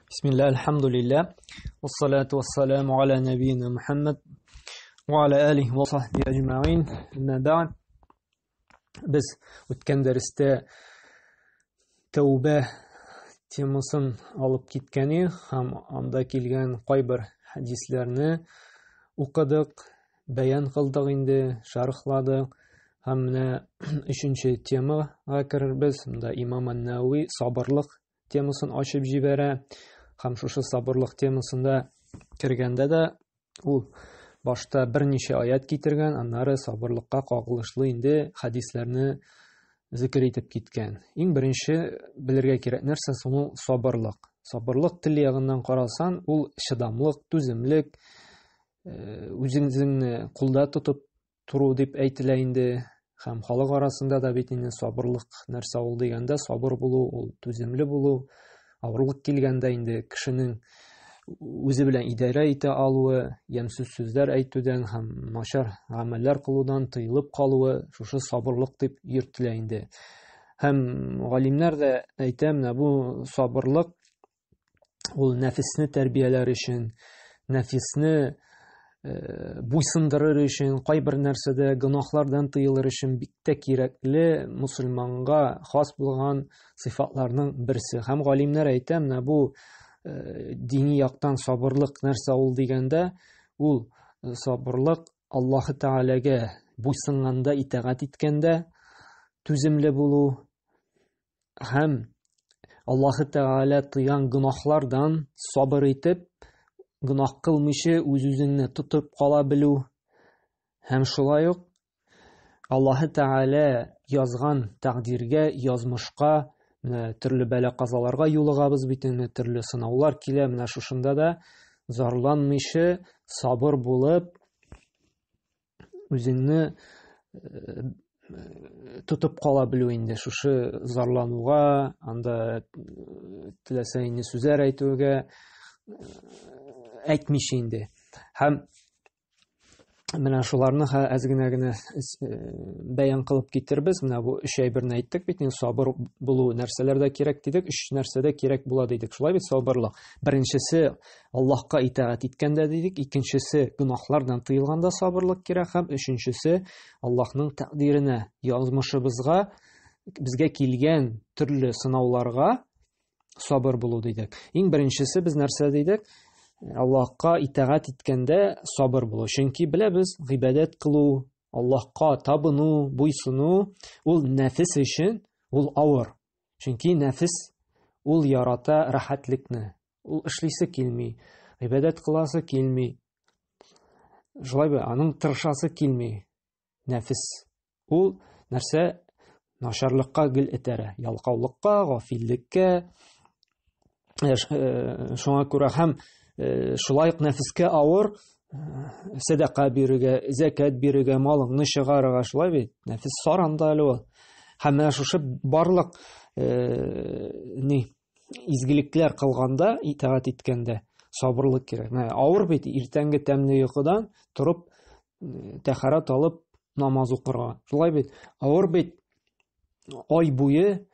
Bismillah, elhamdülillah. Ve salatu ve selamu ala nebiyyina Muhammed ve ala alihi ve sahbihi ecma'in. Amma ba'd. Biz o'tgan darsda tavba temaсын alıp gitgeni ham anda kelgan bir hadislarni o'qidik, bayon qildik, endi sharhladik. Ham mana 3-chi temaga kiribmiz. Bunda Imom an-Nawawi sabrlik temaсын ochib jibara. Ham şuшы sabırlıq temasında kirganda da ул başta bir neçe ayet getirgen, anları sabırlıkka kagılışlı indi hadislerini zikir etip gitken. En birinci bilirge kerek нәрсе соңу sabırlık. Sabırlık tili ягыннан карасан, ул шыдамлык, түземлек, үзеңне кулда тутып туру дип әйтелә инде. Һәм халык арасында да бит инде sabırlık нәрсә ул дигәндә sabır булу, ул түземле булу. Авырлык килгәндә инде кешенең үзе белән идарә итә алуы, ямьсез сүзләр әйтүдән һәм начар гамәлләр кылудан тыелып калуы, шушы сабырлык дип йөртелә инде. Һәм галимнәр дә әйтә, менә бу сабырлык ул нәфесне тәрбияләр өчен, нәфесне буйсындырыр өчен, кайбер нәрсәдә гынахлардан тыелыр өчен бик тә кирәкле мусульманга хас булган сыйфатларның берсе. Һәм галимнәр әйтә, менә бу дини яктан сабырлык нәрсә ул дигәндә, ул сабырлык Аллаһ Тәгаләгә буйсынганда, итагать иткәндә түземле булу һәм Аллаһ Тәгалә тыйган гынахлардан сабыр итеп, гынах кылмыйча үз-үзеңне тотып кала белү һәм шулай ук Аллаһ Тәгалә язган тәкъдиргә, язмышка, менә төрле бәла-казаларга юлыгабыз бит, төрле сынаулар килә, менә шушында да зарланмыйча, сабыр булып, үзеңне тотып кала белү инде. Шушы зарлануга, анда теләсә инде сүзләр әйтүгә әйтмичә инде. Һәм менә шуларны әз генә бәян кылып китербез. Менә бу 3 әйберне әйттек бит, сабыр булу нәрсәләрдә кирәк дидек, 3 нәрсәдә кирәк була дидек. Шулай бит сабырлык. Беренчесе Аллаһка итагать иткәндә дидек, икенчесе гынахлардан тыелганда сабырлык кирәк, һәм өченчесе Аллаһның тәкъдиренә, язмышыбызга, безгә килгән төрле сынауларга сабыр булу дидек. Иң беренчесе без нәрсә дидек? Аллаһка итагать иткәндә сабыр булу. Чөнки беләбез, гыйбадәт кылу, Аллаһка табыну, буйсыну, ул нәфес өчен ул авыр. Чөнки нәфес ул ярата рәхәтлекне. Ул эшлисе килми, гыйбадәт кыласы килми. Шулай бу, аның тырышасы килми. Нәфес ул нәрсә начарлыкка гел этәрә, ялкаулыкка, гафиллеккә. Шуңа күрә һәм шулай ук нәфескә авыр садака бирергә, закат бирергә, малыңны чыгарырга, шулай бит. Нәфес саранда әле ул. Һәм менә шушы барлык изгелекләр кылганда, итагать иткәндә сабырлык кирәк. Авыр бит, иртәнге тәмле йокыдан торып, тәһарәт алып намаз укырга. Шулай бит. Авыр бит, ай буе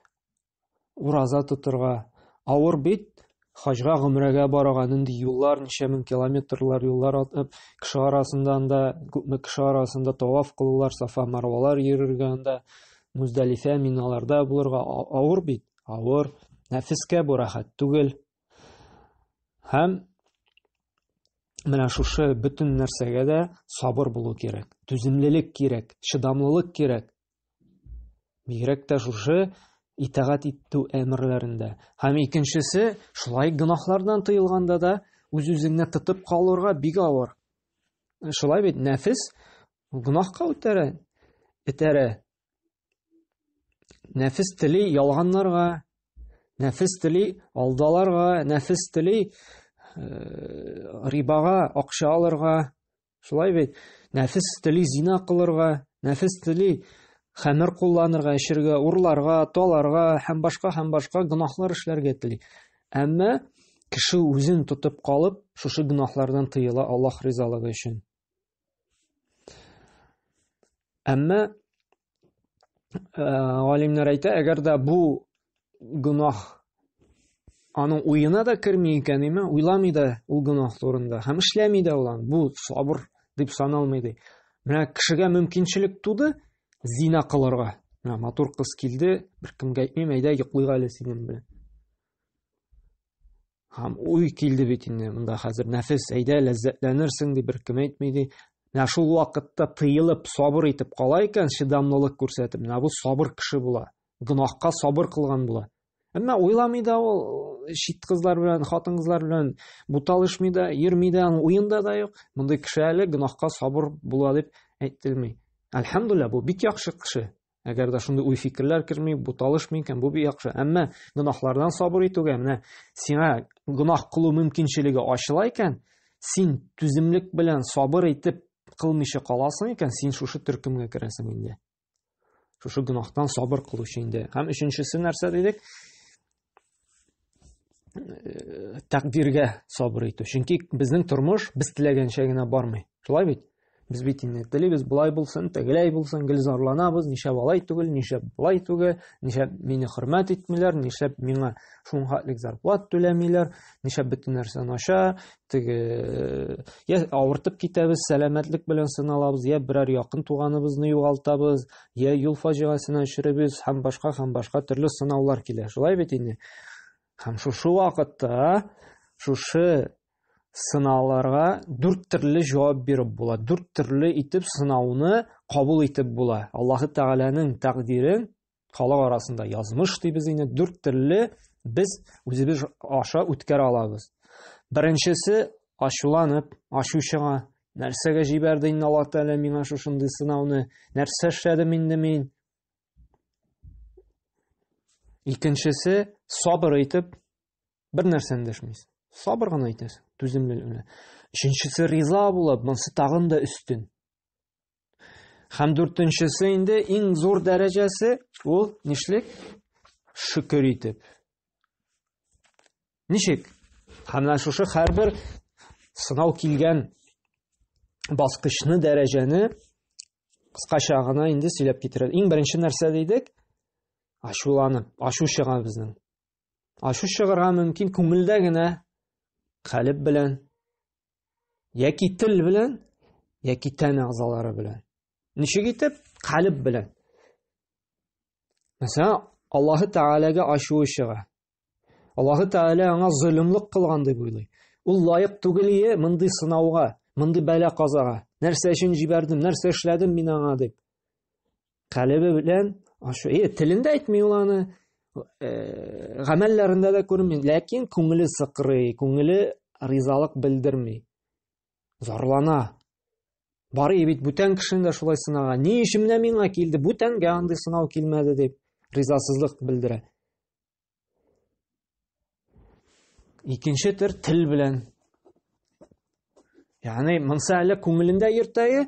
ураза тотырга. Авыр бит, хаҗга, гомрәгә барырга, нинди юллар, ничә мең километрлар юллар атып, кеше арасында анда, күпме кеше арасында таваф кылулар, Сафа, Марвалар йөрергә, анда Муздалифа, миналарда булырга. Авыр бит, авыр. Нәфескә бу рәхәт түгел. Һәм менә шушы бөтен нәрсәгә дә сабыр булу кирәк, түземлелек кирәк, чыдамлылык кирәк. Бигрәк тә шушы итагать итү әмерләрендә. Һәм икенчесе, шулай гынахлардан тыелганда да үз-үзеңне тотып калырга бик авыр. Шулай бит, нәфес гынахка этәрә. Нәфес тели ялганнарга, нәфес тели алдаларга, нәфес тели рибага, акча алырга. Шулай бит, нәфес тели зина кылырга, нәфес тели хәмер кулланырга, эчәргә, урларга, таларга һәм башка гынахлар эшләргә тели. Әмма кеше үзен тотып калып, шушы гынахлардан тыела Аллаһ ризалыгы өчен. Әмма галимнәр әйтә, әгәр дә бу гынах аның уена да керми икән, уйламый да ул гөнаһ турында, һәм эшләми дә ул. Бу сабыр дип саналмый ди. Менә кешегә мөмкинчелек туды зина кылырга. Менә матур кыз килде, беркемгә әйтмим, әйдә йоклыйк әле синең белән. Һәм уй килде бит инде, монда хәзер нәфес, әйдә ләззәтләнерсең дип беркем әйтми ди. Менә шул вакытта тыелып, сабыр итеп кала икән, чыдамлылык күрсәтеп, менә бу сабыр кеше була. Гөнаһка сабыр кылган була. Әмма уйламый да ул чит кызлар белән, хатын кызлар белән буталышмый да, йөрми дә, уенда да юк. Мондый кеше әле гөнаһка сабыр була дип әйтелми. Әлхәмдүлилләh, бу бик яхшы кеше. Әгәр дә шундый уй фикерләр керми, буталышмый икән, бу бик яхшы. Әмма гөнаһлардан сабыр итүгә, менә сиңа гөнаһ кылу мөмкинчелеге ачыла икән, син түземлек белән сабыр итеп кылмыйча каласың икән, син шушы төркемгә керәсең инде. Шушы гөнаһтан сабыр кылучы инде. Һәм өченчесе нәрсә дидек? Тәкъдиргә сабыр итү. Чөнки безнең тормыш без теләгәнчә генә бармый. Шулай бит? Без бит инде телибез булай булсын, тәгеләй булсын, гел зарланабыз, нишләп алай түгел, нишләп булай түгел, нишләп мине хөрмәт итмиләр, нишләп миңа шуның хәтлек зарплат түләмиләр, нишләп бөтен нәрсә начар, я авыртып китәбез, сәламәтлек белән сыналабыз, я берәр якын туганыбызны югалтабыз, я юл фаҗигасына очрыйбыз, һәм башка төрле сынаулар килә. Шулай бит инде. Һәм шушы вакытта шушы сынауларга 4 төрле җавап биреп була. 4 төрле итеп сынауны кабул итеп була. Аллаһы Тәгаләнең тәкъдирен халык арасында язмыш дибез инде. 4 төрле без үзебез аша үткәрә алабыз. Беренчесе ачуланып, ачу чыга. Нәрсәгә җибәрде инде Аллаһ Тәгалә миңа шушындый сынауны? Нәрсә эшләдем инде мин? Икенчесе сабыр итеп бер нәрсәне дәшмисез. Сабыр гына итәсең, түземлелек белән. Өченчесе риза булып, монсы тагын да өстен. Һәм дүртенчесе инде иң зур дәрәҗәсе ул нишлек? Шөкер итеп. Ничек? Һәм шушы һәрбер сынау килгән баскычны, дәрәҗәне кыскача гына инде сөйләп китерә. Иң беренче нәрсә дидек? Ачуланып, ачу чыга безнең. Ачу чыгарга мөмкин күңелдә генә, калып белән, яки тел белән, яки тән әгъзалары белән. Ничек итеп? Калып белән. Мәсәлән, Аллаһы Тәгаләгә ачуы чыга. Аллаһы Тәгалә аңа зөлмлек кылган дип уйлый. Ул лаек түгел мондый сынауга, мондый бәла-казага. Нәрсә өчен җибәрдем, нәрсә эшләдем мин аңа дип. Калыбы белән ашу. Телендә әйтми ул аны, гамәлләрендә дә күрми, ләкин күңеле сыкрый, күңеле ризалык белдерми. Зарлана. Бары бит бүтән кешене дә шулай сынага. Ни ишемнә миңа килде, бүтәнгә андый сынау килмәде дип ризасызлык белдерә. Икенче төр тел белән. Ягъни монсы әле күңелендә йөртәе,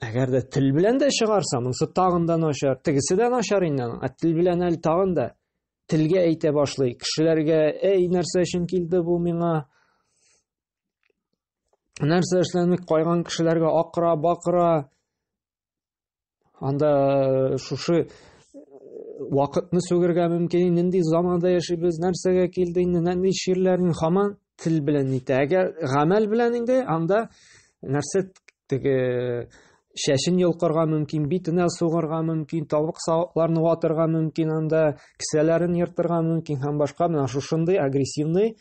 әгәр дә тел белән дә чыгарса, монсы тагын да начар, тегесе дә начар инде. Тел белән әле тагын да телгә әйтә башлый. Кешеләргә, "Эй, нәрсә өчен килде бу миңа? Нәрсә эшләнмик?" Кайган кешеләргә акыра, бакыра. Анда шушы вакытны сүгергә мөмкин, нинди заманда яшибез, нәрсәгә килде инде, нинди ширләрне һаман тел белән әйтә. Әгәр гамәл белән инде, анда нәрсә теге шәшен йолкырга мөмкин, битенә сугырга мөмкин, табык савыкларны ватырга мөмкин, анда кисәләрен йыртырга мөмкин һәм башка менә шушындый агрессивный,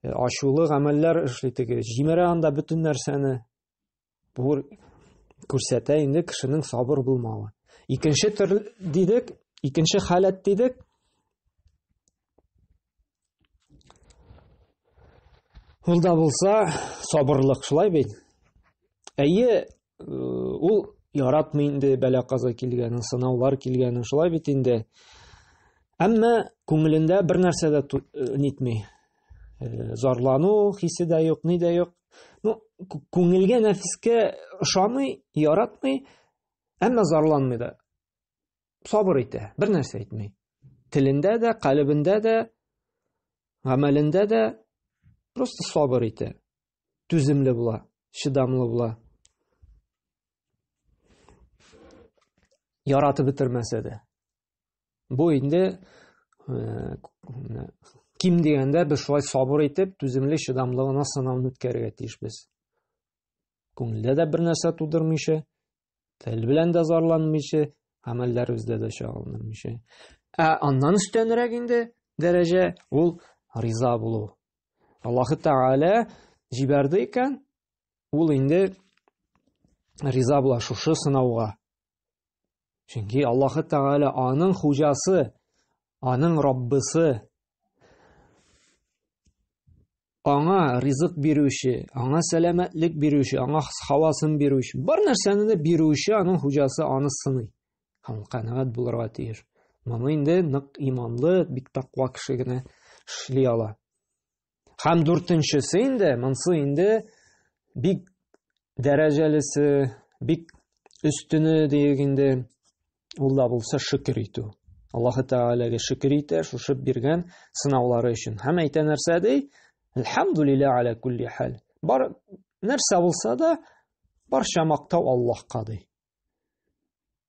ачулы гамәлләр эшли теге. Җимерә анда бөтен нәрсәне. Бу күрсәтә инде кешенең сабыр булмавы. Икенче төр дидек, икенче халәт дидек. Ул да булса сабырлык, шулай бит. Әйе, ул яратмый инде бәла-каза килгәнен, сынаулар килгәнен, шулай бит инде. Әмма күңелендә бер нәрсә дә нитми. Зарлану хисе дә юк, ни дә юк. Күңелгә, нәфискә ышанмый, яратмый, әмма зарланмый да. Сабыр итә, бер нәрсә әйтмей. Телендә дә, калбендә дә, гамәлендә дә просто сабыр итә. Түземле була, чыдамлы була. Яратып бетермәсә дә. Бу инде ким дигәндә без шулай сабыр итеп, түземле, чыдамлы гына сынауны үткәрергә тиешбез. Күңелдә дә бер нәрсә тудырмыйча, тел белән дә зарланмыйча, гамәлләребездә дә чагылдырмыйча. Аннан өстәнрәк инде дәрәҗә ул риза булу. Аллаһы Тәгалә җибәрде икән, ул инде риза була шушы сынауга. Чөнки Аллаһы Тәгалә аның хуҗасы, аның Раббысы, аңа ризык бирүче, аңа сәламәтлек бирүче, аңа һавасын бирүче, бар нәрсәне дә бирүче аның хуҗасы аны сыный. Һәм канәгать булырга тиеш. Моны инде нык иманлы, бик тақва кеше генә эшли ала. Һәм дүртенчесе инде, монсы инде бик дәрәҗәлесе, бик өстене дигәндә ул да булса шөкер итү. Аллаһы Тәгаләгә шөкер итә шушы биргән сынаулары өчен. Һәм әйтә нәрсә ди? Әлхәмдүлиллаһ аля кулли хәл. Бар нәрсә булса да барча мактау Аллаһка ди.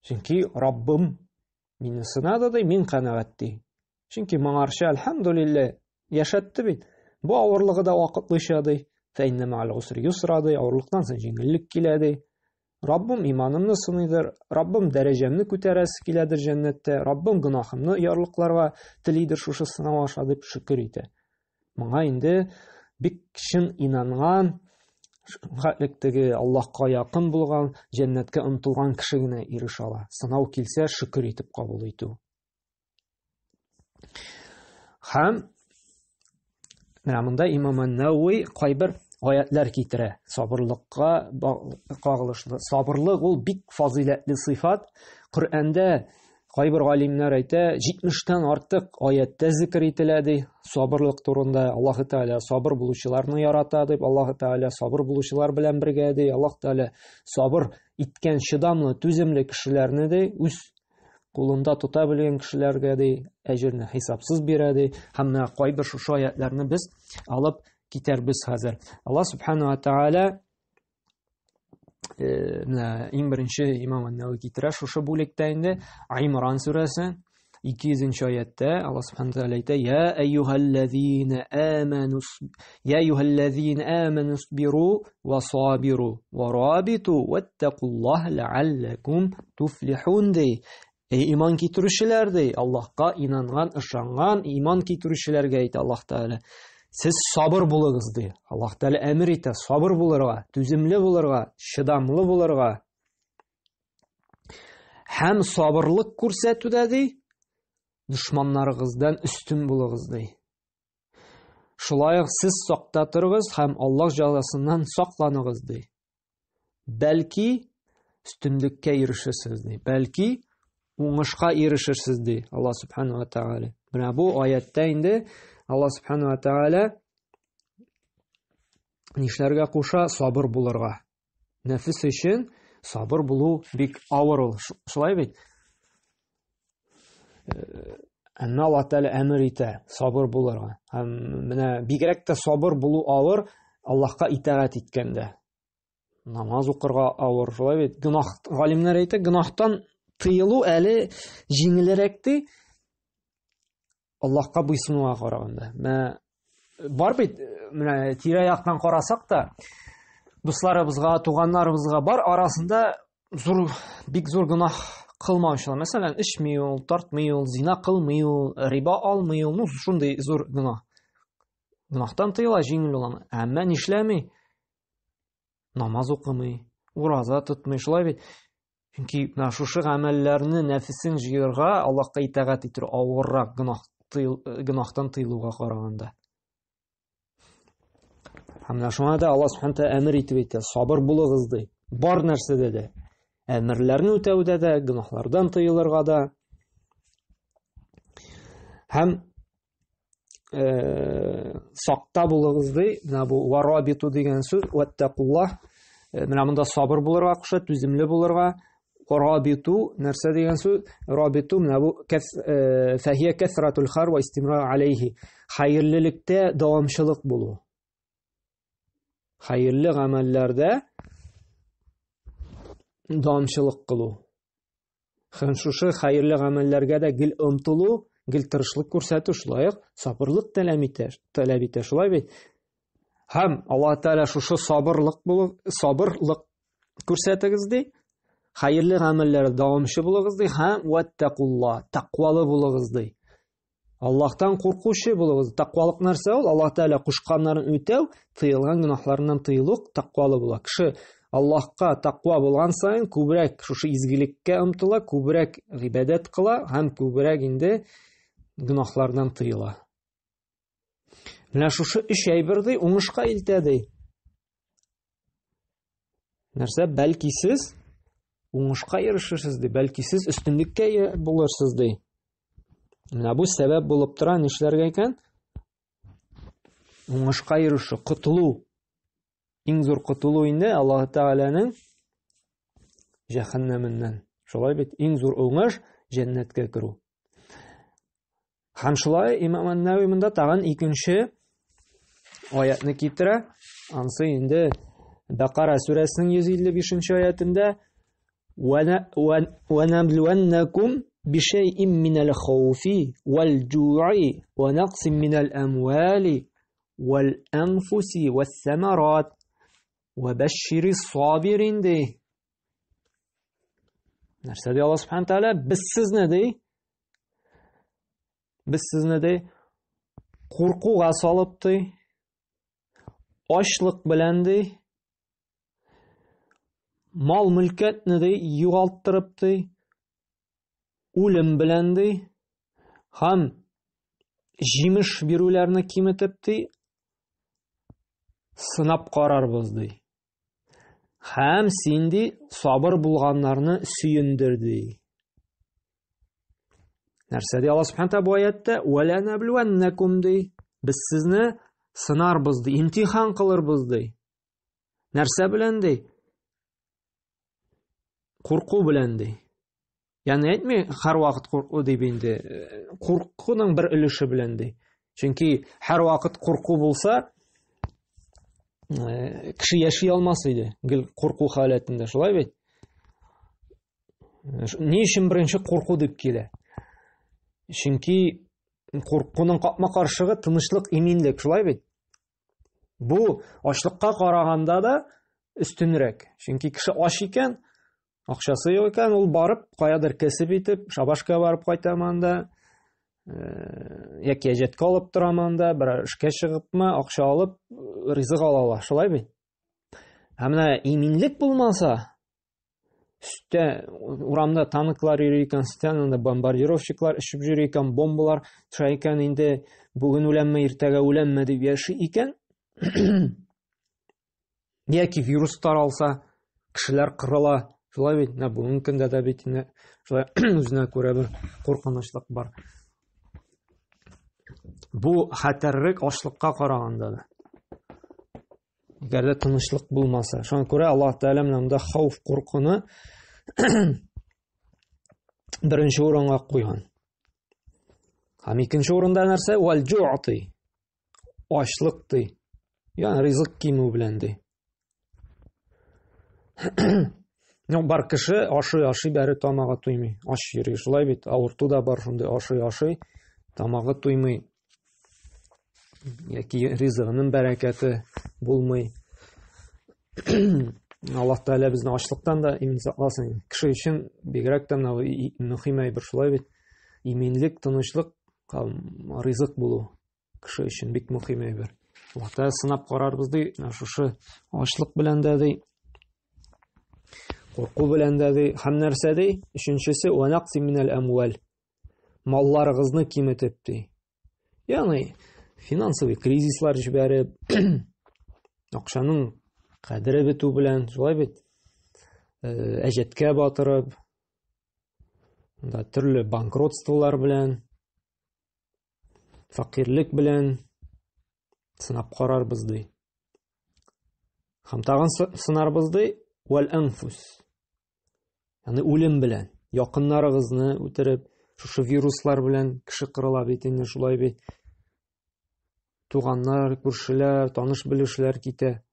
Чөнки Раббым мине сынады ди, мин канәгать ди. Чөнки моңарча әлхәмдүлиллаһ яшәтте бит. Бу авырлыгы да вакытлыча ди. Фәиннә ма'ал усри юсра ди. Авырлыктан соң җиңеллек килә ди. Раббым иманымны сыныйдыр, Раббым дәрәҗәмне күтәрәсе киләдер җәннәттә, Раббым гөнаһымны ярлыкларга телидер шушы сынау аша дип шөкер итә. Моңа инде бик чын инанган, хәтлектәге Аллаһка якын булган, җәннәткә омтылган кеше генә ирешә ала. Сынау килсә шөкер итеп кабул итү. Һәм менә монда Имам ан-Науи кайбер аятлар китерә. Сабырлыкка кагылышлы. Сабырлык ул бик фазилатлы сыйфат. Коръәндә кайбер галимнәр әйтә, 70тән артык аятта зикр ителә ди. Сабырлык турында Аллаһы Тәгалә сабыр булучыларны ярата дип, Аллаһы Тәгалә сабыр булучылар белән бергә ди. Аллаһ Тәгалә сабыр иткән чыдамлы, түземле кешеләрне ди, үз кулында тота белгән кешеләргә ди, әҗерне хисапсыз бирә ди. Һәм кайбер шушы аятларны без алып китәрбез хәзер. Аллаһ Субханаһу ва Тәгалә иң беренче Имам ан-Науи китерә шушы бүлектә инде Имран сүрәсе 200-нче аятта Аллаһ Субханаһу ва Тәгалә әйтә: "Я айюхаллазина аману сбиру ва сабиру ва рабиту ваттакуллаһа лааллакум туфлихун". Иман китерүчеләр ди, Аллаһка инанган, ышанган иман китерүчеләргә әйтә Аллаһ Тәгалә: "Сез сабыр булыгыз" ди. Аллаһ Тәгалә әмер итә сабыр булырга, түземле булырга, чыдамлы булырга. Һәм сабырлык күрсәтүдә ди, душманнарыгыздан өстен булыгыз ди. Шулай ук сез сакта торыгыз һәм Аллаһ җәзасыннан сакланыгыз ди. Бәлки өстенлеккә ирешерсез ди. Бәлки уңышка ирешерсез ди. Аллаһ Субханаһу ва Тәгалә. Менә бу аятта инде Аллаһ Субханаһу ва Тәгалә нишләргә куша? Сабыр булырга. Нәфес өчен сабыр булу бик авыр ул. Шулай бит? Әмма Аллаһ Тәгалә әмер итә сабыр булырга. Һәм менә бигрәк тә сабыр булу авыр Аллаһка итагать иткәндә. Намаз укырга авыр. Шулай бит? Галимнәр әйтә, гөнаһтан тыелу әле җиңелрәк ди. Аллаһка буйсынуга караганда. Бар бит, менә тирә-яктан карасак та, дусларыбызга, туганнарыбызга бар арасында бик зур гөнаһ кылмаучылар. Мәсәлән, эчми ул, тартмый ул, зина кылмый ул, риба алмый ул, шундый зур гөнаһ. Гөнаһтан тыела, җиңел ул. Әмма нишләми? Намаз укымый, ураза тотмый, шулай бит? Чөнки шушы гамәлләрне нәфесен җыярга, Аллаһка итагать итү авыррак гөнаһтан тыелуга караганда. Һәм шуңа да Аллаһ Субханаһу ва Тәгалә әмер итеп әйтә, сабыр булыгыз ди. Бар нәрсәдә дә, әмерләрне үтәүдә дә, гөнаһлардан тыелырга да. Һәм сакта булыгыз ди. Менә бу варабиту дигән сүз, ваттакуллаһ. Менә монда сабыр булырга куша, түземле булырга. Рабиту нәрсә дигән сүз? Рабиту менә бу фахия касратул хар ва истимрар алейхи. Хәерлелектә дәвамчылык булу. Хәерле гамәлләрдә дәвамчылык кылу. Һәм шушы хәерле гамәлләргә дә гел омтылу, гел тырышлык күрсәтү, шулай ук сабырлык таләп итә, шулай бит. Һәм Аллаһ Тәгалә шушы сабырлык күрсәтегез ди. Хәерле гамәлләрдә дәвамчы булыгыз ди, һәм ваттакулла, тақвалы булыгыз ди. Аллаһтан куркучы булыгыз. Тақвалык нәрсә ул? Аллаһ Тәгалә кушканнарын үтәү, тыелган гөнаһларыннан тыелу тақвалы була. Кеше Аллаһка тақва булган саен күбрәк шушы изгелеккә омтыла, күбрәк гыйбадат кыла һәм күбрәк инде гөнаһлардан тыела. Менә шушы өч әйбер ди уңышка илтә ди. Нәрсә? Бәлки сез уңышка ирешерсез ди, бәлки сез өстенлеккә булырсыз ди. Менә бу сәбәп булып тора нишләргә икән? Уңышка ирешү, котылу. Иң зур котылу инде Аллаһ Тәгаләнең җәһәннәменнән. Шулай бит, иң зур уңыш җәннәткә керү. Һәм шулай Имам ан-Навави монда тагын икенче аятны китерә. Ансы инде Бакара сүрәсенең 155-нче аятында وَنَبْلُوَنَّكُمْ بِشَيْءٍ مِّنَ الْخَوْفِ وَالْجُوعِ وَنَقْصٍ مِّنَ الْأَمْوَالِ وَالْأَنفُسِ وَالثَّمَرَاتِ وَبَشِّرِ الصَّابِرِينَ ди. Нәрсә ди Аллаһ Субхану Тәгалә? Без сезне ди куркуга салып ди, ачлык белән ди, мал-мөлкәтне ди югалттырып ди, үлем белән ди, һәм җимеш бирүләрне киметеп ди, сынап карарбыз ди. Һәм син ди сабыр булганнарны сөендер ди. Нәрсә ди Аллаһ Субхану Тәгалә бу аятта? وَلَنَبْلُوَنَّكُمْ ди. Без сезне сынарбыз ди, имтихан кылырбыз ди. Нәрсә белән ди? Курку белән ди. Ягъни әйтми һәр вакыт курку дип инде. Куркуның бер өлеше белән ди. Чөнки һәр вакыт курку булса, кеше яши алмас иде. Гел курку халәтендә, шулай бит? Ни өчен беренче курку дип килә? Чөнки куркуның капма-каршыгы тынычлык, иминлек, шулай бит? Бу ачлыкка караганда да өстенрәк. Чөнки кеше ач икән, акчасы юк икән, ул барып каядыр кәсеп итеп, шабашка барып кайтаманда, яки әҗәткә алып тораманда, бер эшкә чыгыпмы, акча алып, ризык ала, шулай бит? Ә менә иминлек булмаса, үстә урамда танклар йөри икән, стенада бомбардировщиклар эшеп йөри икән, бомбалар төшә икән, инде бүген үләмме, иртәгә үләмме дип яши икән, яки вирус таралса, кешеләр кырыла, шулай бит? Бүгенге көндә дә бит шулай үзенә күрә бер куркынычлык бар. Бу хәтәррәк ачлыкка караганда да. Әгәр дә тынычлык булмаса, шуңа күрә Аллаһ Тәгалә монда хауф, куркуны беренче урынга куйган. Һәм икенче урында нәрсә? Вал-җу'ти. Ачлык ди. Ягъни ризык кимү белән ди. Бар кеше ашый бәре тамагы туймый. Аш йөри, шулай бит? Авырту да бар шундай, ашый, тамагы туймый. Яки ризыгының бәрәкәте булмый. Аллаһ Тәгалә безне ачлыктан да имин сакласын. Кеше өчен бигрәк тә мөһим әйбер, шулай бит? Иминлек, тынычлык, ризык булу кеше өчен бик мөһим әйбер. Аллаһ Тәгалә сынап карарбыз ди, шушы ачлык белән дә ди, курку белән дә ди, һәм нәрсә ди? Өченчесе وَنَقْصٍ مِّنَ الْأَمْوَالِ. Малларыгызны киметеп ди. Ягъни финансовый кризислар җибәреп, акчаның кадере бетү белән, шулай бит? Әҗәткә батырып, төрле банкротстволар белән, факирлек белән сынап карарбыз ди. Һәм тагын сынарбыз ди, вал-анфус. Ягъни үлем белән, якыннарыгызны үтереп, шушы вируслар белән кеше кырыла бит инде, шулай бит? Туганнар, күршеләр, таныш-белешләр китә.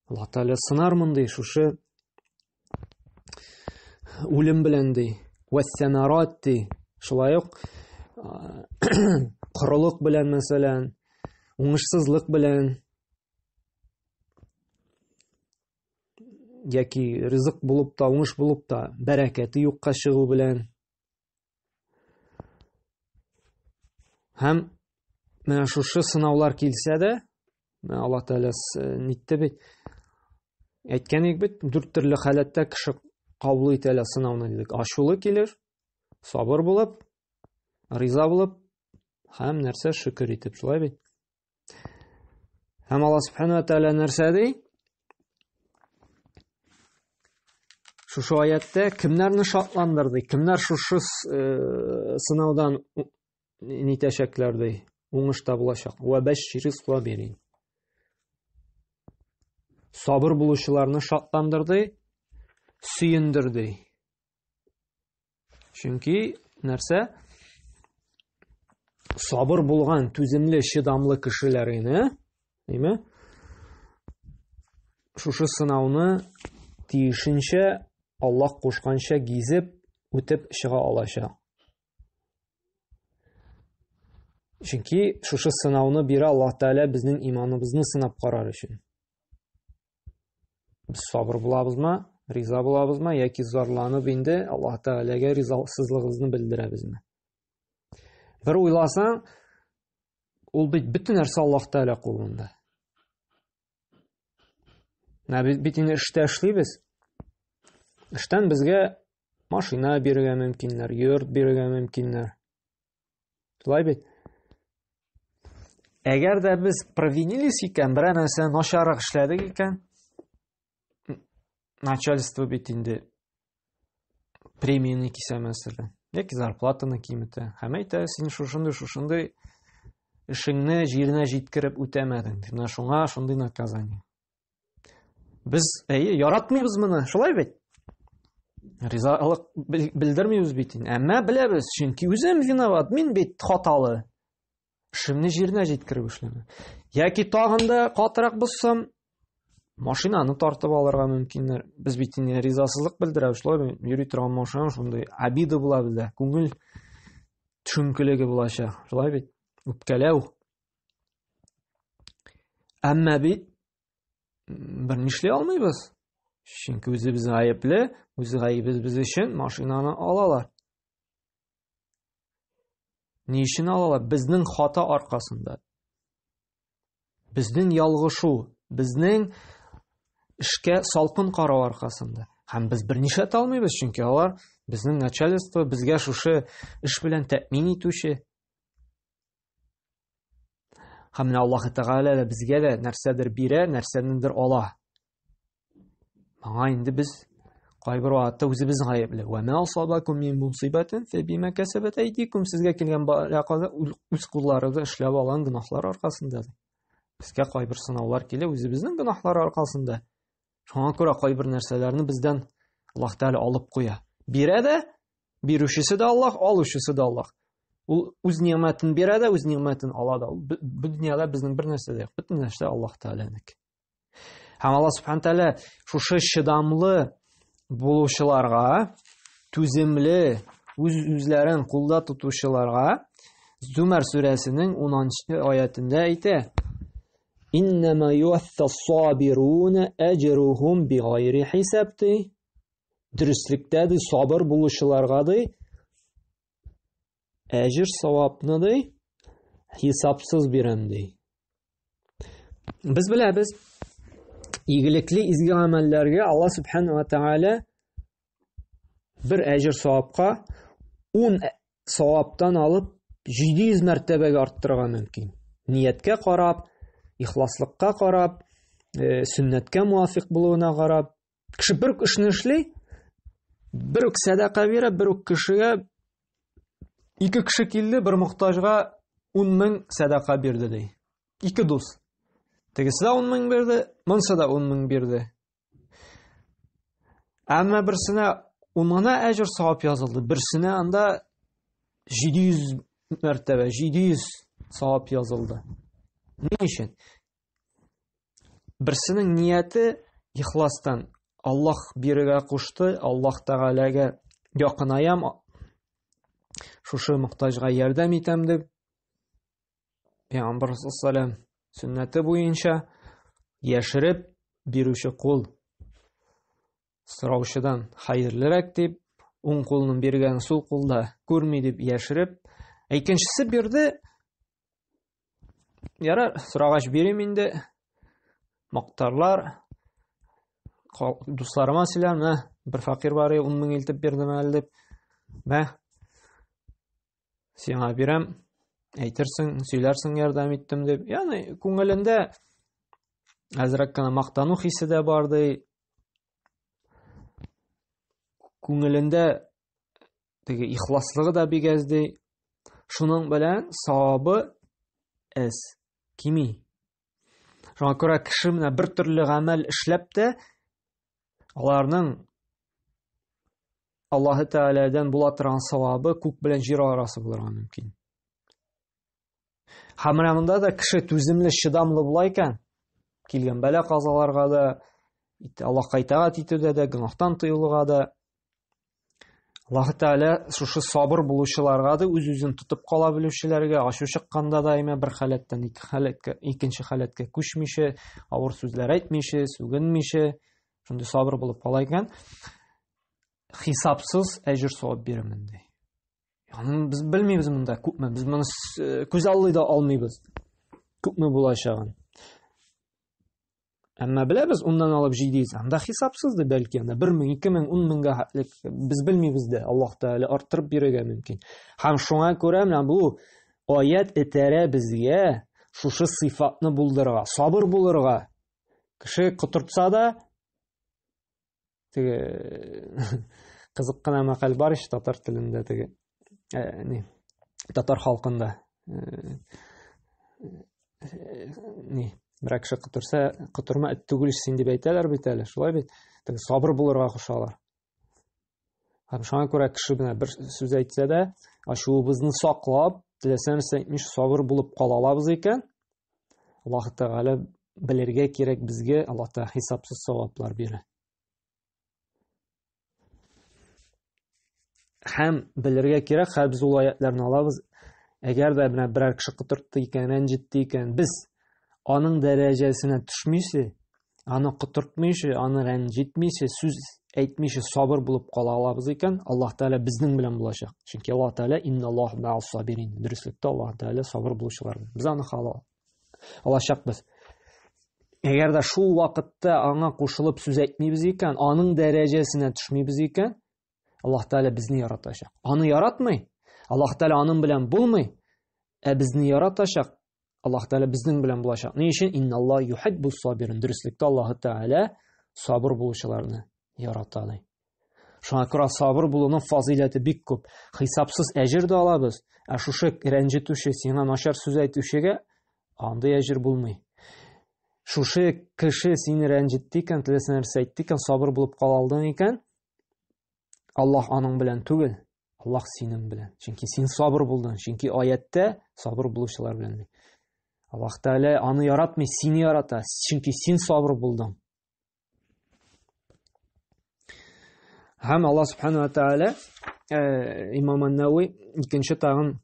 Аллаһ Тәгалә сынармын ди, шушы үлем белән ди. Вәс-самарат ди. Шулай ук Корылык белән мәсәлән, уңышсызлык белән, яки ризык булып та, уңыш булып та, бәрәкәте юкка чыгу белән. Һәм менә шушы сынаулар килсә дә, Аллаһ Тәгалә нитте бит? Әйткән идек бит, 4 төрле халәттә кеше кабул итә әле сынауны дидек. Ачулы килер, сабыр булып, риза булып, һәм нәрсә шөкер итеп, шулай бит? Һәм Аллаһ Субханаһу ва Тәгалә нәрсә ди? Шушы аятта кемнәрне шатландырды? Кемнәр шушы сынаудан нитәчәкләр ди? Уңышта булачак. Ва башширис сабирин. Сабыр булучыларны шатландырды, сөендерде. Чөнки нәрсә? Сабыр булган, түземле, чыдамлы кешеләрне, димме? Шушы сынауны тиешенчә Аллаһ кушканча гизеп, үтеп чыга алачак. Чөнки шушы сынауны бирә Аллаһ Тәгалә безнең иманыбызны сынап карар өчен. Без сабыр булабызмы, риза булабызмы, яки зарланып инде Аллаһ Тәгаләгә ризасызлыгыбызны белдерәбезме? Бер уйласаң, ул бит бөтен нәрсә Аллаһ Тәгалә кулында. Бит инде эштә эшлибез. Эштән безгә машина бирергә мөмкиннәр, йорт бирергә мөмкиннәр. Шулай бит? Әгәр дә без провинились икән, берәр нәрсә начаррак эшләдек икән, начальство бит инде премияны кисә мәсәлән, яки зарплатаны киметә. Һәм әйтә, син шушындый эшеңне җиренә җиткереп үтәмәдең. Менә шуңа шундый наказание. Без яратмыйбыз моны, шулай бит? Ризалык белдермибез бит. Әмма беләбез, чөнки үзем виноват, мин бит хаталы. Эшемне җиренә җиткереп эшләмәдем. Яки тагын да катырак булсам, машинаны тартып алырга мөмкиннәр. Без бит инде ризасызлык белдерәбез, шулай йөри торган машина шундый обида була бездә, күңел төшенкелеге булачак, шулай бит? Үпкәләү. Әмма бит бер нишләй алмыйбыз. Чөнки үзебез гаепле, үз гаебез өчен машинаны алалар. Ни өчен алалар? Безнең хата аркасында. Безнең ялгышу, безнең эшкә салкын карау аркасында. Һәм без берничә алмыйбыз, чөнки алар безнең начальство, безгә шушы эш белән тәэмин итүче. Һәм Аллаһ Тәгалә безгә дә нәрсәдер бирә, нәрсәнеңдер ала. Аңа инде без кайбер вакытта үзебез гаепле. Ва ма асабакум мин мусибатин фабима касабат айдикум. Сезгә килгән балакада үз кулларыгыз эшләп алган гынахлар аркасында. Безгә кайбер сынаулар килә үзебезнең гынахлар аркасында. Шуңа күрә кайбер нәрсәләрне бездән Аллаһ Тәгалә алып куя. Бирә дә, бирүчесе дә Аллаһ, алучысы да Аллаһ. Ул үз ниъмәтен бирә дә, үз ниъмәтен ала да. Бу дөньяда безнең бер нәрсә дә юк. Бөтен нәрсә Аллаһ Тәгаләнеке. Һәм Аллаһ Субханаһу Тәгалә шушы чыдамлы булучыларга, түземле, үзләрен кулда тотучыларга Зумар сүрәсенең 10-нчы аятында әйтә: «Иннама юаффас-сабируна аҗруһум бигайри хисаб». Дөрестлектә ди, сабыр булучыларга ди, әҗр савапны ди, хисапсыз бирәм ди. Без беләбез, игелекле изге гамәлләргә Аллаһ Субханаһу ва Тәгалә бер әҗр савапка 10 саваптан алып 700 мәртәбәгә арттырырга мөмкин. Нияткә карап, ихласлыкка карап, сөннәткә муафиq булуына карап, кеше бер эшне эшли, бер үк садака бирә, бер үк кешегә, ике кеше килде, бер мохтаҗга 10 мең садака бирде ди. Ике дус. Тегесе дә 10 мең бирде, монсы да 10 мең бирде. Әмма берсенә 10 гына әҗр савап язылды, берсенә анда 700 мәртәбә, 700 савап язылды. Ни өчен? Берсенең нияте ихластан, Аллаһ бирергә кушты, Аллаһ Тәгаләгә якынаям, шушы мохтаҗга ярдәм итәм дип, Пәйгамбер саллаллаһу сөннәте буенча яшереп бирүче кул сораучыдан хәерлерәк дип, уң кулның биргән сул кулда күрми дип яшереп, икенчесе бирде, ярар, сорагач бирим инде, мактарлар, дусларыма сөйләм, бер факир бар, 10 мең илтеп бирдем әле дип, сиңа бирәм, әйтерсең, сөйләрсең, ярдәм иттем дип. Ягъни күңелендә әзрәк кенә мактану хисе дә барды. Күңелендә теге ихласлыгы да бик әз ди. Шуның белән савабы әз кими. Шуңа күрә кеше менә бер төрле гамәл эшләп тә аларның Аллаһы Тәгаләдән була торган савабы күк белән җир арасы булырга мөмкин. Һәм менә монда да кеше түземле, чыдамлы була икән, килгән бәла казаларга да, Аллаһка итаат итүдә дә, гөнаһтан тыюлыга да, Аллаһы Тәгалә шушы сабыр булучыларга да, үз-үзен тотып кала белүчеләргә, ачу чыкканда да бер халәттән икенче халәткә күчмичә, авыр сүзләр әйтмичә, сүгенмичә, шундый сабыр булып кала икән, хисапсыз әҗер савап бирәмен ди. Без белмибез монда күпме, без моны күз аллый да алмыйбыз. Күпме булачагын. Әмма беләбез, уннан алып җидиз. Анда хисапсызды бәлки, анда 1 мең, 2 мең, 10 меңгә хәтлек без белмибез дә, Аллаһ Тәгалә арттырып бирергә мөмкин. Һәм шуңа күрә менә бу аят этәрә безгә шушы сыйфатны булдырырга, сабыр булырга. Кеше котыртса да, теге кызык кына мәкаль бар ич татар телендә, теге татар халкында. Бер кеше котырса, котырма эт түгел син дип әйтәләр бит әле, шулай бит. Теге сабыр булырга кушалар. Һәм шуңа күрә кеше менә бер сүз әйтсә дә, ачуыбызны саклап, теләсәнез әйтмиш сабыр булып кала алабыз икән, Аллаһ Тәгалә белергә кирәк безгә, Аллаһ Тәгалә хисапсыз саваплар бирә. Һәм белергә кирәк, һәм без ул аятларны алабыз. Әгәр дә менә берәр кеше котыртты икән, рәнҗетте икән, без аның дәрәҗәсенә төшмичә, аны котыртмыйча, аны рәнҗетмичә, сүз әйтмичә сабыр булып кала алабыз икән, Аллаһ Тәгалә безнең белән булачак. Чөнки Аллаһ Тәгалә инналлаһ ма'ас сабирин. Дөреслектә Аллаһ Тәгалә сабыр булучылар. Без аны алачакбыз. Әгәр дә шул вакытта аңа кушылып сүз әйтмибез икән, аның дәрәҗәсенә төшмибез икән, Аллаһ Тәгалә безне яратачак. Аны яратмый, Аллаһ Тәгалә аның белән булмый, безне яратачак. Аллаһ Тәгалә безнең белән булачак. Ни өчен? Инналлаһ юхиббус сабирин. Дөреслектә Аллаһ Тәгалә сабыр булучыларны ярата ди. Шуңа күрә сабыр булуның фазиләте бик күп. Хисапсыз әҗер дә алабыз. Шушы рәнҗетүче, сиңа начар сүз әйтүчегә андый әҗер булмый. Шушы кеше сине рәнҗетте икән, теләсә нәрсә әйтте икән, сабыр булып кала алдың икән, Аллаһ аның белән түгел, Аллаһ синең белән. Чөнки син сабыр булдың. Чөнки аятта сабыр булучылар белән. Аллаһ Тәгалә аны яратмый, сине ярата. Чөнки син сабыр булдың. Һәм Аллаһ Субханаһу ва Тәгалә Имам ан-Науи икенче тагын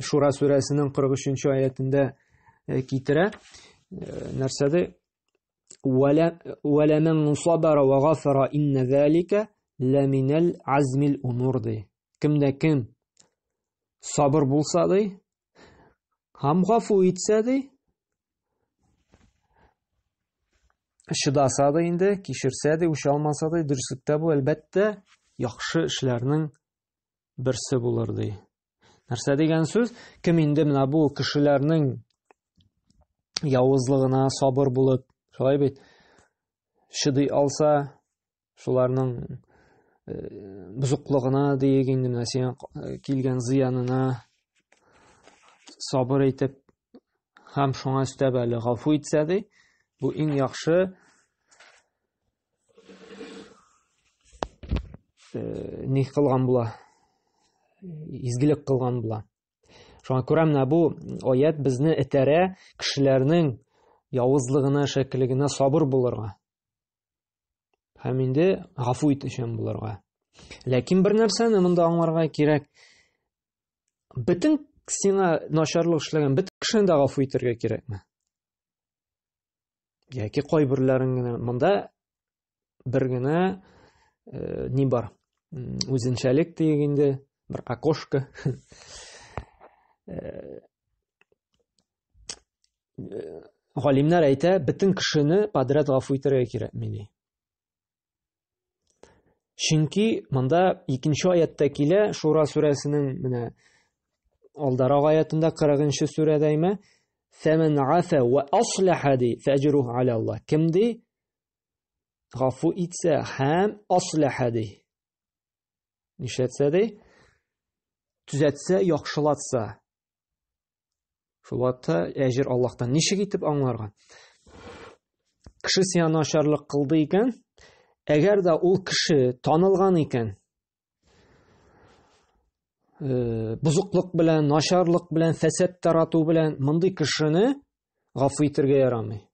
Шура сүрәсенең 43-нче аятында китерә. Нәрсәдә? وَلَمَنْ صَبَرَ وَغَفَرَ إِنَّ ذَلِكَ لَمِنَ الْعَزْمِ الْأُمُورِ ди. Кемдә кем сабыр булса ди, һәм гафу итсә ди, чыдаса да инде, кичерсә ди, үч алмаса ди, дөреслектә бу әлбәттә яхшы эшләрнең берсе булыр ди. Нәрсә дигән сүз? Кем инде менә бу кешеләрнең явызлыгына сабыр булып, шулай бит, чыдый алса, шуларның бузыклыгына диек инде менә сиңа килгән зыянына сабыр итеп, һәм шуңа өстәп әле гафу итсә ди, бу иң яхшы ни кылган була, изгелек кылган була. Шуңа күрә менә бу аят безне этәрә кешеләрнең явызлыгына, шәкелегенә сабыр булырга. Һәм инде гафу итүчән булырга. Ләкин бер нәрсәне монда аңларга кирәк. Бөтен сиңа начарлык эшләгән бөтен кешене дә гафу итәргә кирәкме? Яки кайберләрен генә монда бер генә ни бар? Үзенчәлек диек инде, бер окошко. Галимнәр әйтә, бөтен кешене подряд гафу итәргә кирәкми ди. Чөнки монда 2нче аятта килә, Шура сүрәсенең менә алдарак аятында 40нчы сүрәдә әймә, "Фәмән афа ва аслаха ди, фәҗруһу аля Аллаһ." Кем ди? Гафу итсә һәм аслаха ди. Нишләтсә ди? Түзәтсә, яхшылатса. Шулатта әҗер Аллаһтан. Ничек итеп аңларга? Кеше сиңа начарлык кылды икән, әгәр дә ул кеше танылган икән, бузыклык белән, начарлык белән, фәсад тарату белән, мондый кешене гафу итәргә ярамый.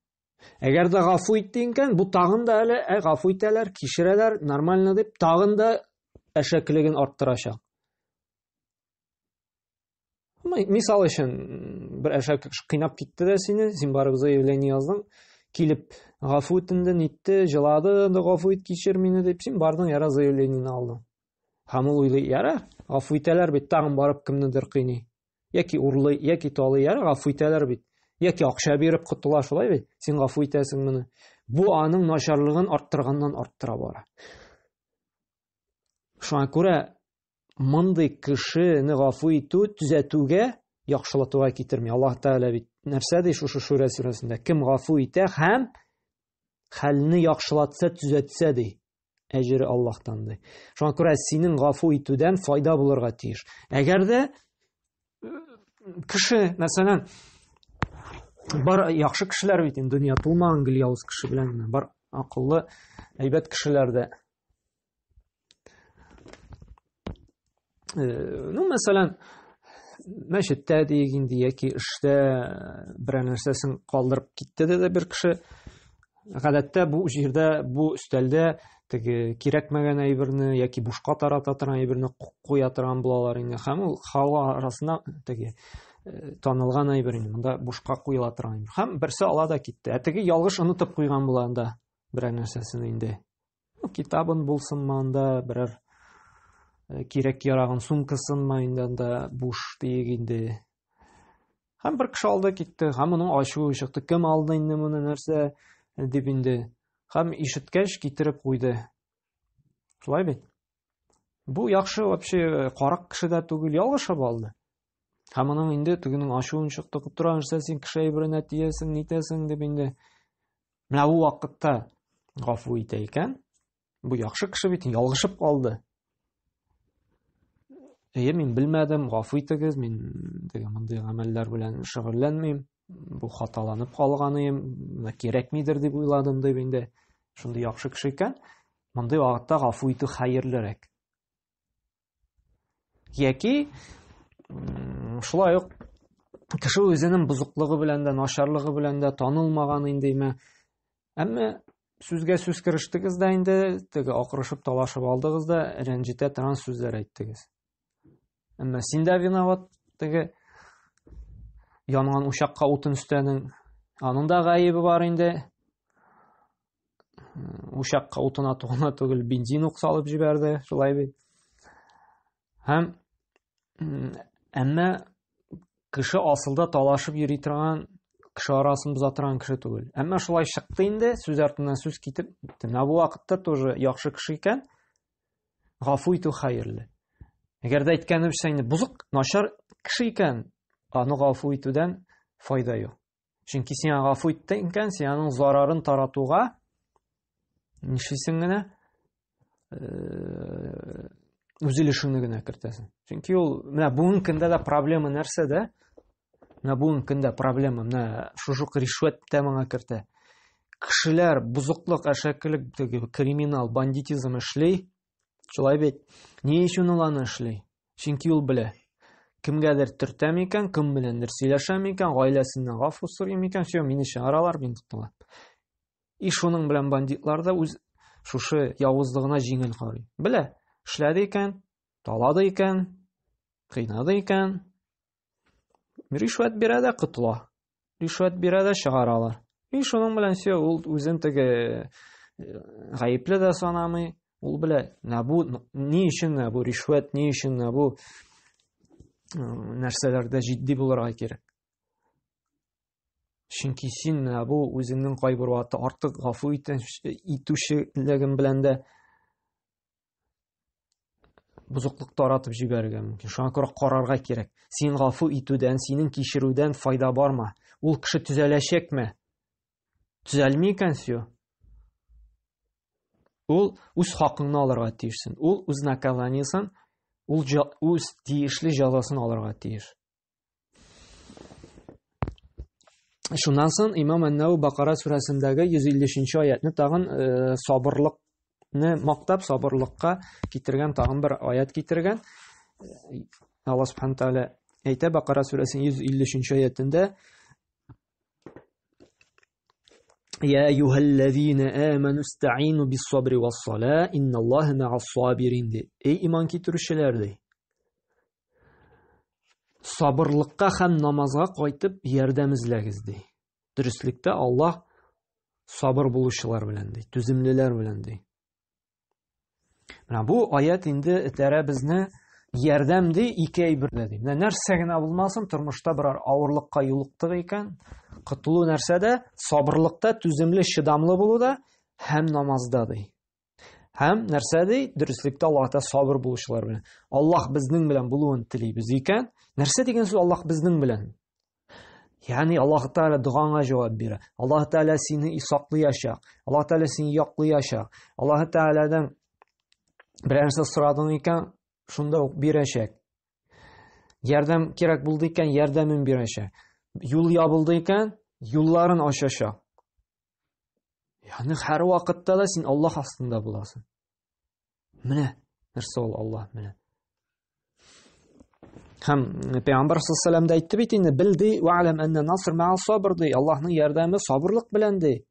Әгәр дә гафу итте икән, бу тагын да әле гафу итәләр, кичерәләр, нормально дип, тагын да әшәклеген арттырачак. Мисал өчен, бер әшәк кыйнап китте дә сине, син барып заявление яздың, килеп гафу итендең, итте, җылады, гафу ит, кичер мине дип, син бардың, яра заявлениене алдың. Һәм ул уйлый, яра, гафу итәләр бит, тагын барып кемнедер кыйный. Яки урлый, яки талый, яра, гафу итәләр бит. Яки акча биреп котыла, шулай бит, син гафу итәсең моны. Бу аның начарлыгын арттырганнан арттыра бара. Шуңа күрә мондый кешене гафу итү түзәтүгә, яхшылатуга китерми. Аллаһ Тәгалә бит нәрсә ди шушы Шура сүрәсендә? Кем гафу итә һәм хәлне яхшылатса, түзәтсә ди, әҗере Аллаһтан ди. Шуңа күрә синең гафу итүдән файда булырга тиеш. Әгәр дә кеше, мәсәлән, бар яхшы кешеләр бит, дөнья тулмаган гел явыз кеше белән, бар акыллы, әйбәт кешеләр дә. Мәсәлән, мәчеттә диек инде, яки эштә бер нәрсәсен калдырып китте дә бер кеше. Гадәттә бу җирдә, бу өстәлдә теге кирәкмәгән әйберне яки бушка тарата торган әйберне куя торган булалар инде. Һәм ул халык арасында теге танылган әйбер инде. Монда бушка куела торган. Һәм берсе ала да китте. Теге ялгыш онытып куйган була анда бер нәрсәсен инде. Китабын булсынмы анда, берәр кирәк яраган сумкасын инде буш диек инде. Һәм бер кеше алды китте. Һәм моның ачуы чыкты. Кем алды инде моны, нәрсә дип инде. Һәм ишеткәч китереп куйды. Шулай бит. Бу яхшы вообще карак кеше дә түгел, ялгышып алды. Һәм моның инде тегенең ачуын чыкты. Кутыра нәрсә син кеше әйберенә тиесең, нитәсең дип инде. Менә бу вакытта гафу итә икән, бу яхшы кеше бит, ялгышып калды. Мин белмәдем, гафу итегез, мин мондый гамәлләр белән шөгыльләнмим, бу хаталанып калганым, кирәкмидер дип уйладым дип инде. Шундый яхшы кеше икән, мондый вакытта гафу итү хәерлерәк. Яки шулай ук кеше үзенең бузыклыгы белән дә, начарлыгы белән дә танылмаган инде, әмма сүзгә сүз керештегез дә инде, теге акырышып талашып алдыгыз да, рәнҗетә торган сүзләр әйттегез. Әмма син дә виноват, теге янган учакка утын өстәнең, аның да гаебе бар инде. Учакка утын атуына түгел, бензин ук салып җибәрде, шулай бит. Һәм әмма кеше асылда талашып йөри торган, кеше арасын боза торган кеше түгел. Әмма шулай чыкты инде, сүз артыннан сүз китеп, менә бу вакытта тоже яхшы кеше икән, гафу итү хәерле. Әгәр дә әйткәнебезчә инде бузык, начар кеше икән, аны гафу итүдән файда юк. Чөнки син гафу иттең икән, син аның зарарын таратуга нишлисең генә үзелешеңне генә кертәсең. Чөнки ул менә бүгенге көндә дә проблема нәрсәдә? Менә бүгенге көндә проблема менә шушы ришвәт тәмаңа кертә. Кешеләр бузыклык, әшәкелек, криминал, бандитизм эшли. Шулай бит. Ни өчен ул аны эшли? Чөнки ул белә. Кемгәдер төртәм икән, кем беләндер сөйләшәм икән, гаиләсеннән гафу сорыйм икән, всё, мине чыгаралар, мин тотылам. И шуның белән бандитлар да үз шушы явызлыгына җиңел карый. Белә. эшләде икән, талады икән, кыйнады икән, ришвәт бирә дә котыла. Ришвәт бирә дә чыгаралар. И шуның белән все, ул үзен теге гаепле дә санамый. Ул белә, ни өчен бу ришвәт, ни өчен бу нәрсәләрдә җитди булырга кирәк. Чөнки син бу үзеңнең кайбер вакытта артык гафу итүчелегең белән дә бузыклык таратып җибәрергә мөмкин. Шуңа күрә карарга кирәк. Син гафу итүдән, синең кичерүдән файда бармы? Ул кеше төзәләчәкме? Төзәлми икән все. Ул үз хакыңны алырга тиешсең. Ул үз наказаниесен, ул үз тиешле җәзасын алырга тиеш. Шуннан соң Имам Ан-Навави Бакара сүрәсендәге 153-нче аятны тагын сабырлыкны мактап, сабырлыкка китергән тагын бер аят китергән. Аллаһ Субхану Тәгалә әйтә Бакара сүрәсенең 153-нче аятында: يا أيها الذين آمنوا استعينوا بالصبر والصلاة إن الله مع الصابرين. Ey iman китерүчеләр ди. Сабырлыкка һәм намазга кайтып ярдәм эзләгез ди. Дөрестлектә Аллаһ сабыр булучылар белән ди, түземлеләр белән ди. Менә бу аят инде этәрә безне ярдәм ди ике әйберлә ди. Менә нәрсә генә булмасын, тормышта берәр авырлыкка юлыктык икән, котылу нәрсәдә, сабырлыкта, түземле, чыдамлы булуда һәм намазда ди. Һәм нәрсә ди? Дөрестлектә Аллаһта сабыр булучылар белән. Аллаһ безнең белән булуын телибез икән. Нәрсә дигән сүз Аллаһ безнең белән? Ягъни Аллаһ Тәгалә дугаңа җавап бирә. Аллаһ Тәгалә сине саклыячак. Аллаһ Тәгалә сине яклыячак. Аллаһ Тәгаләдән берәр нәрсә сорадың икән, шунда ук бирәчәк. Ярдәм кирәк булды икән, ярдәмен бирәчәк. Юл ябылды икән, юлларын ачачак. Ягъни һәр вакытта да син Аллаһ астында буласың. Менә нәрсә ул Аллаһ менә. Һәм Пәйгамбәр саллаллаһу алейһи әйтте бит инде, билди ва алам анна наср ма'a сабр ди. Аллаһның ярдәме сабырлык белән ди.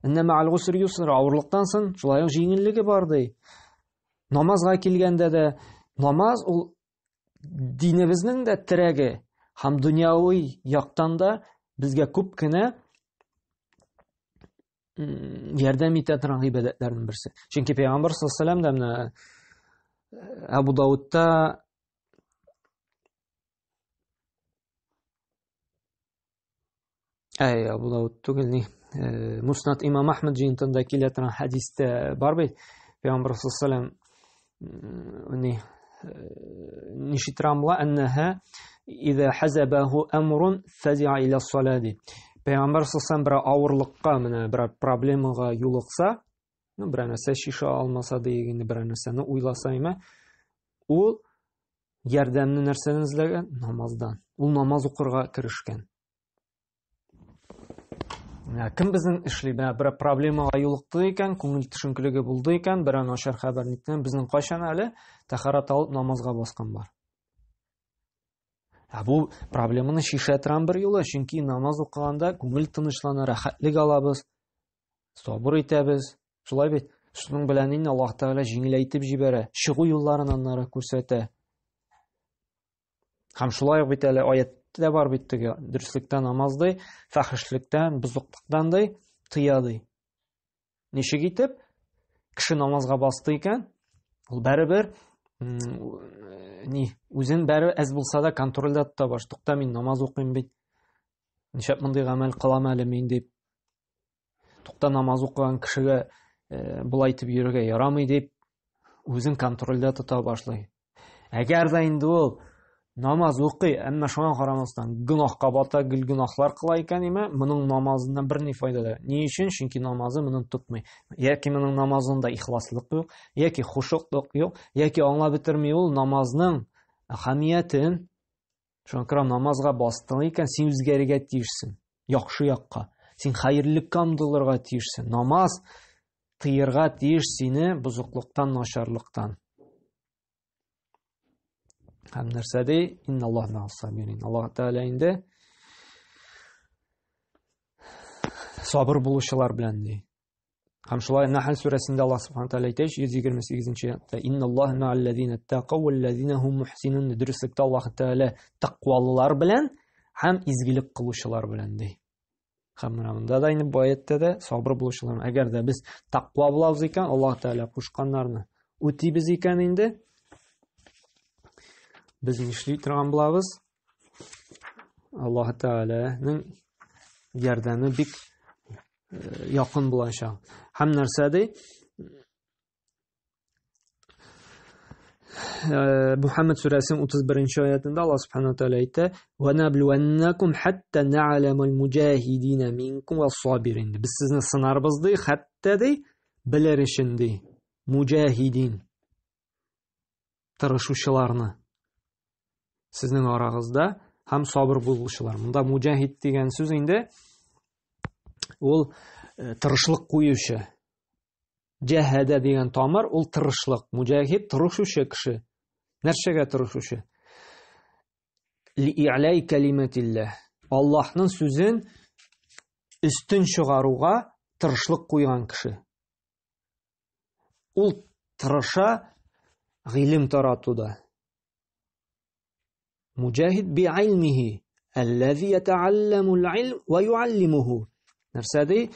Инна ма'ал усри юсра, авырлыктан соң шулай ук җиңеллеге бар ди. Намазга килгәндә дә намаз ул динебезнең дә терәге. Һәм дөньяви яктан да безгә күп кенә ярдәм итә торган гыйбадәтләрнең берсе. Чөнки Пәйгамбәр саллаллаһу алейһи да менә Абу Даудта Абу Дауд түгел ни Муснад Имам Ахмад җинтында килә торган хадистә бар бит. Пәйгамбер саллаллаһу алейһи нишитрам ва аннаха إذا حزبه أمر فزع إلى الصلاة. Пәйгамбер саллаллаһу бер авырлыкка, менә бер проблемага юлыкса, бер нәрсә шиша алмаса дигән бер нәрсәне уйласа име, ул ярдәмне нәрсәдән эзләгән? Намаздан. Ул намаз укырга керешкән. Кем безнең эшли, бер проблемага юлыкты икән, күңел төшенкелеге булды икән, бер начар хәбәр иткән, безнең кайчан әле тәһарат алып намазга баскан бар. Бу проблеманы шиша торган бер юлы, чөнки намаз укыганда күңел тынычлана, рәхәтлек алабыз, сабыр итәбез. Шулай бит. Шуның белән инде Аллаһ Тәгалә җиңеләйтеп җибәрә, чыгу юлларын аннары күрсәтә. Һәм шулай ук бит әле аятта бар бит теге дөрестлектән намазды, фәхишлектән, бузыклыктан да тыяды. Ничек итеп кеше намазга басты икән, ул барыбер үзен бәрі әз булса да контрольдә тота баш. Тукта, мин намаз укыйм бит. Ничек мондый гамәл кылам әле мин дип. Тукта, намаз укыган кешегә булай итеп йөрергә ярамый дип үзен контрольдә тота башлый. Әгәр дә инде ул намаз укый, әмма шуңа карамастан гөнаһка бата, гүнаһлар кыла икән име, моның намазыннан бер ни файда да. Ни өчен? Чөнки намазы моны тотмый. Яки моның намазында ихласлык юк, яки хушуклык юк, яки аңлап бетерми ул намазның әһәмиятен. Шуңа күрә намазга бастың икән, син үзгәрергә тиешсең. Яхшы якка. Син хәерлеккә омтылырга тиешсең. Намаз тыярга тиеш сине бузыклыктан, начарлыктан. Һәм нәрсә ди? Инналлаһ ма'ас сабирин. Аллаһ Тәгалә инде сабыр булучылар белән ди. Һәм шулай Нахл сүрәсендә Аллаһ Субхану тәгалә әйтә, 128-нче аятта: "Инналлаһа ма'аллазина тақау валлазина хум мухсинун". Дөреслекдә Аллаһ Тәгалә тақвалылар белән һәм изгелек кылучылар белән ди. Һәм монда да инде бу аятта да сабыр булучылар. Әгәр дә без тақва булабыз икән, Аллаһ Тәгалә кушканнарны үтибез икән инде, без нишли торган булабыз? Аллаһ Тәгаләнең ярдәме бик якын булачак. Һәм нәрсәдә Мухаммад сүрәсенең 31-нче аятында Аллаһ Субхану тәгалә әйтә: "Ва набluwannakum hatta na'lamal mujahidin minkum was-sabirin". Без сезне сынарбыз ди, хәтта ди белер өчен ди. Муҗахидин тырышучыларны сезнең арагызда һәм сабыр булучылар. Монда муҗахид дигән сүз инде ул тырышлык куючы. Җаһада дигән тамыр ул тырышлык. Муҗахид тырышучы кеше. Нәрсәгә тырышучы? Ли'илай калиматиллах. Аллаһның сүзен үстен чыгаруга тырышлык куйган кеше. Ул тырыша гыйлем таратуда. Муҗахид би'илмихи аллази ятa'allamу al-'ilm ва yu'allimuhu. Нәрсәдә?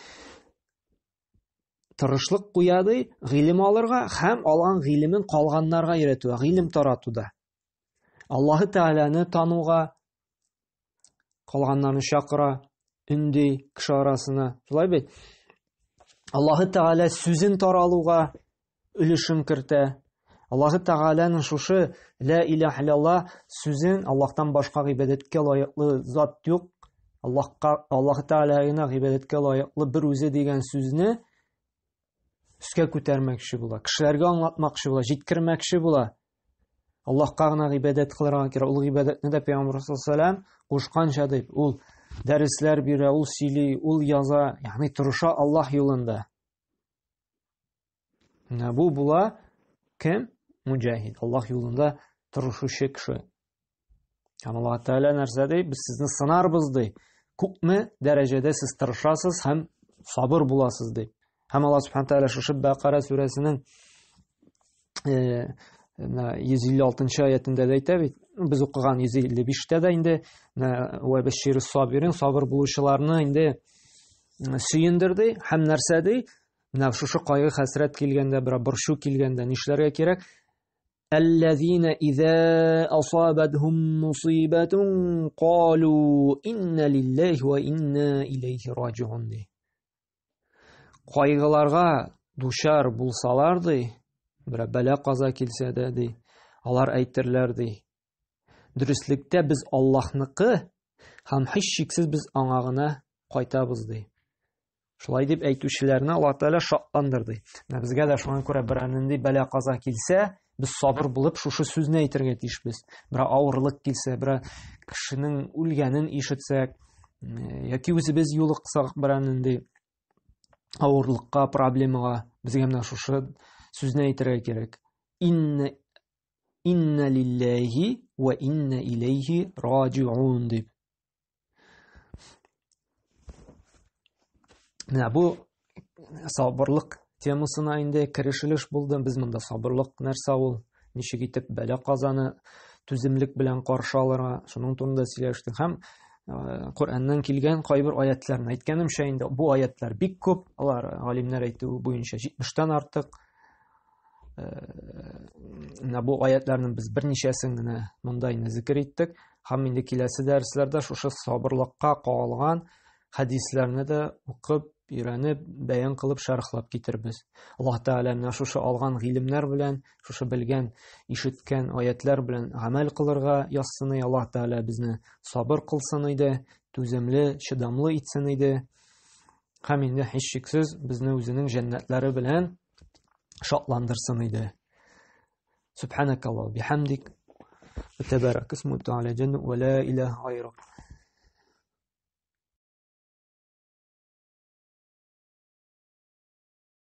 Тырышлык куяды, гыйлем алырга һәм алган гыйлемен калганнарга өйрәтүгә, гыйлем таратуда. Аллаһы Тәгаләне тануга, калганнарны чакыра, үнди кеше арасына. Шулай бит. Аллаһы Тәгалә сүзен таралуга өлешен кертә. Аллаһы Тәгаләнең шушы ла илаһа илляллаһ сүзен Аллаһтан башка гыйбадәткә лаеклы зат юк. Аллаһы Тәгаләгә гыйбадәткә лаеклы бер үзе дигән сүзне үскә күтәрмәкче була, кешеләргә аңлатмакчы була, җиткермәкче була. Аллаһка гына гыйбадәт кылырга кирәк. Ул гыйбадәтне дә Пәйгамбер саллаллаһу кушканча дип, ул дәресләр бирә, ул сөйли, ул яза, ягъни тырыша Аллаһ юлында. Бу була кем? Муҗахид. Аллаһ юлында тырышучы кеше. Һәм Аллаһ Тәгалә нәрсә ди? Без сезне сынарбыз ди. Күпме дәрәҗәдә сез тырышасыз һәм сабыр буласыз ди. Һәм Аллаһ Субхану тәгалә шушы Бакара сүрәсенең 156-нчы аятында да әйтә бит. Без укыган 155-тә дә инде ва баширус сабирин, сабыр булучыларны инде сөендерде. Һәм нәрсә ди? Менә шушы кайгы хәсрәт килгәндә, бер борчу килгәндә нишләргә кирәк? Аллазина иза асабатхум мусибатун қалу инна лиллаһи ва инна илейхи раҗиун. Кайгыларга дучар булсалар ди, бер бәла каза килсә дә ди, алар әйтерләр ди: Дөреслектә без Аллаһныкы һәм һичшиксез без аңа гына кайтабыз ди. Шулай дип әйтүчеләрне Аллаһ Тәгалә шатландырды. Безгә дә шуңа күрә бер нинди бәла каза килсә, без сабыр булып шушы сүзне әйтергә тиешбез. Бер авырлык килсә, бер кешенең үлгәнен ишетсәк, яки үзебез юлыксак бер нинди авырлыкка, проблемага, безгә менә шушы сүзне әйтергә кирәк. Инна лиллаһи ва инна илейхи раҗиун дип. Менә бу сабырлык темасына инде керешелеш булды. Без монда сабырлык нәрсә ул, ничек итеп бәла казаны түземлек белән каршы алырга, шуның турында сөйләштек. Һәм Коръәннән килгән кайбер аятларны әйткәнемчә инде бу аятлар бик күп. Алар галимнәр әйтү буенча 70-тән артык. Менә бу аятларның без берничәсен генә монда инде зикр иттек. Һәм инде киләсе дәресләрдә шушы сабырлыкка кагылган хадисләрне дә укып, өйрәнеп, бәян кылып, шәрхлап китербез. Аллаһ Тәгалә менә шушы алган гыйлемнәр белән, шушы белгән, ишеткән аятлар белән гамәл кылырга язсын. Аллаһ Тәгалә безне сабыр кылсын иде, түземле, чыдамлы итсен иде. Һәм инде һичшиксез безне үзенең җәннәтләре белән шатландырсын иде. Субханакаллаһу бихамдик ва табарак исмука ала җанна ва ла илаһа гайрак.